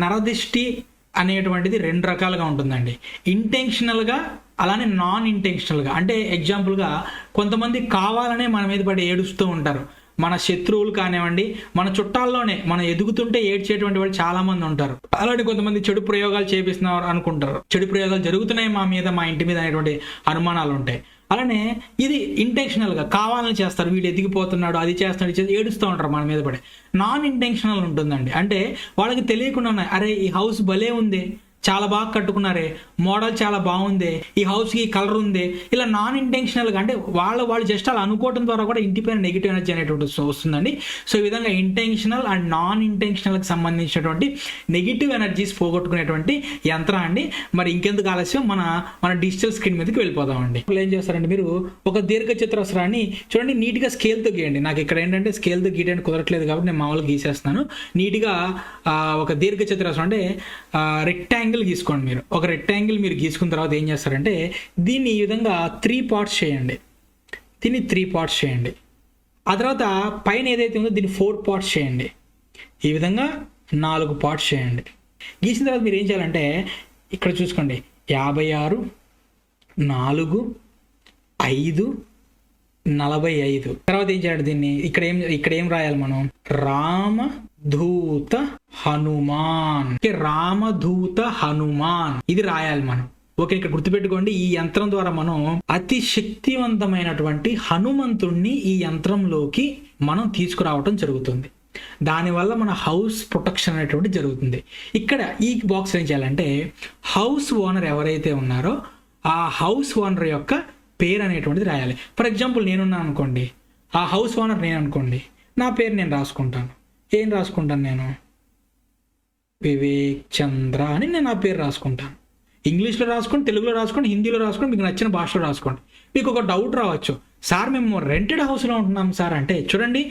నరదిష్టి అనేటువంటిది 2 రకాలుగా ఉంటుందండి. ఇంటెన్షనల్గా, అలానే నాన్ ఇంటెన్షనల్గా. అంటే ఎగ్జాంపుల్గా కొంతమంది కావాలనే మన మీద పడి ఏడుస్తూ ఉంటారు. మన శత్రువులు కానివ్వండి, మన చుట్టాల్లోనే మనం ఎదుగుతుంటే ఏడ్చేటువంటి వాళ్ళు చాలా మంది ఉంటారు. అలాంటి కొంతమంది చెడు ప్రయోగాలు చేపిస్తున్నారు అనుకుంటారు. చెడు ప్రయోగాలు జరుగుతున్నాయి మా మీద, మా ఇంటి మీద అనేటువంటి అనుమానాలు ఉంటాయి. అలానే ఇది ఇంటెన్షనల్గా కావాలని చేస్తారు. వీడు ఎదిగిపోతున్నాడు, అది చేస్తున్నాడు, ఇది ఏడుస్తూ ఉంటారు మన మీద పడి. నాన్ ఇంటెన్షనల్ ఉంటుందండి. అంటే వాళ్ళకి తెలియకుండా, అరే ఈ హౌస్ భలే ఉంది, చాలా బాగా కట్టుకున్నారే, మోడల్ చాలా బాగుంది, ఈ హౌస్కి కలర్ ఉంది, ఇలా నాన్ ఇంటెన్షనల్గా అంటే వాళ్ళు జస్ట్ అలా అనుకోవడం ద్వారా కూడా ఇంటిపైన నెగిటివ్ ఎనర్జీ అనేటువంటి వస్తుందండి. సో ఈ విధంగా ఇంటెన్షనల్ అండ్ నాన్ ఇంటెన్షనల్కి సంబంధించినటువంటి నెగిటివ్ ఎనర్జీస్ పోగొట్టుకునేటువంటి యంత్రం అండి. మరి ఇంకెందుకు ఆలస్యం, మన డిజిటల్ స్క్రీన్ మీదకి వెళ్ళిపోదామండి. ఏం చేస్తారంటే, మీరు ఒక దీర్ఘ చతురస్రాన్ని చూడండి, నీట్గా స్కేల్తో గీయండి. నాకు ఇక్కడ ఏంటంటే స్కేల్తో గీయడానికి కుదరట్లేదు కాబట్టి నేను మామూలుగా గీసేస్తున్నాను. నీట్గా ఒక దీర్ఘ చతురస్రం అంటే రెక్టాంగిల్ గీసుకోండి. మీరు ఒక రెక్టాంగిల్ మీరు గీసుకున్న తర్వాత ఏం చేస్తారంటే, దీన్ని ఈ విధంగా 3 పార్ట్స్ చేయండి. దీన్ని 3 పార్ట్స్ చేయండి. ఆ తర్వాత పైన ఏదైతే ఉందో దీన్ని 4 పార్ట్స్ చేయండి. ఈ విధంగా 4 పార్ట్స్ చేయండి. గీసిన తర్వాత మీరు ఏం చేయాలంటే, ఇక్కడ చూసుకోండి, 56, 4, 5, 45. తర్వాత ఏం చేయాలి, దీన్ని ఇక్కడ ఏం రాయాలి మనం, రామధూత హనుమాన్. రామధూత హనుమాన్ ఇది రాయాలి మనం. ఓకే, ఇక్కడ గుర్తుపెట్టుకోండి, ఈ యంత్రం ద్వారా మనం అతి శక్తివంతమైనటువంటి హనుమంతుణ్ణి ఈ యంత్రంలోకి మనం తీసుకురావటం జరుగుతుంది. దానివల్ల మన హౌస్ ప్రొటెక్షన్ అనేటువంటి జరుగుతుంది. ఇక్కడ ఈ బాక్స్ ఏం చేయాలంటే, హౌస్ ఓనర్ ఎవరైతే ఉన్నారో ఆ హౌస్ ఓనర్ యొక్క పేరు అనేటువంటిది రాయాలి. ఫర్ ఎగ్జాంపుల్ నేనున్నాను అనుకోండి, ఆ హౌస్ ఓనర్ నేను అనుకోండి, నా పేరు నేను రాసుకుంటాను. ఏం రాసుకుంటాను, నేను వివేక్ చంద్ర అని నేను నా పేరు రాసుకుంటాను. ఇంగ్లీష్లో రాసుకోండి, తెలుగులో రాసుకోండి, హిందీలో రాసుకోండి, మీకు నచ్చిన భాషలో రాసుకోండి. మీకు ఒక డౌట్ రావచ్చు, సార్ మేము రెంటెడ్ హౌస్లో ఉంటున్నాం సార్ అంటే, చూడండి,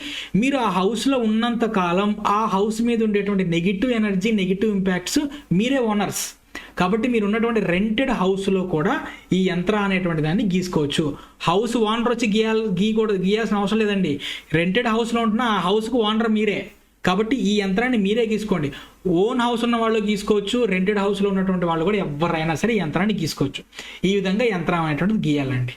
మీరు ఆ హౌస్లో ఉన్నంత కాలం ఆ హౌస్ మీద ఉండేటువంటి నెగిటివ్ ఎనర్జీ, నెగిటివ్ ఇంపాక్ట్స్ మీరే ఓనర్స్. కాబట్టి మీరు ఉన్నటువంటి రెంటెడ్ హౌస్లో కూడా ఈ యంత్ర అనేటువంటి దాన్ని గీసుకోవచ్చు. హౌస్ ఓనర్ వచ్చి గీయాల్సిన అవసరం లేదండి. రెంటెడ్ హౌస్లో ఉంటున్న ఆ హౌస్కు ఓనర్ మీరే. కాబట్టి ఈ యంత్రాన్ని మీరే గీసుకోండి. ఓన్ హౌస్ ఉన్న వాళ్ళు గీసుకోవచ్చు, రెంటెడ్ హౌస్లో ఉన్నటువంటి వాళ్ళు కూడా ఎవరైనా సరే ఈ యంత్రాన్ని గీసుకోవచ్చు. ఈ విధంగా యంత్రం అనేటువంటిది గీయాలండి.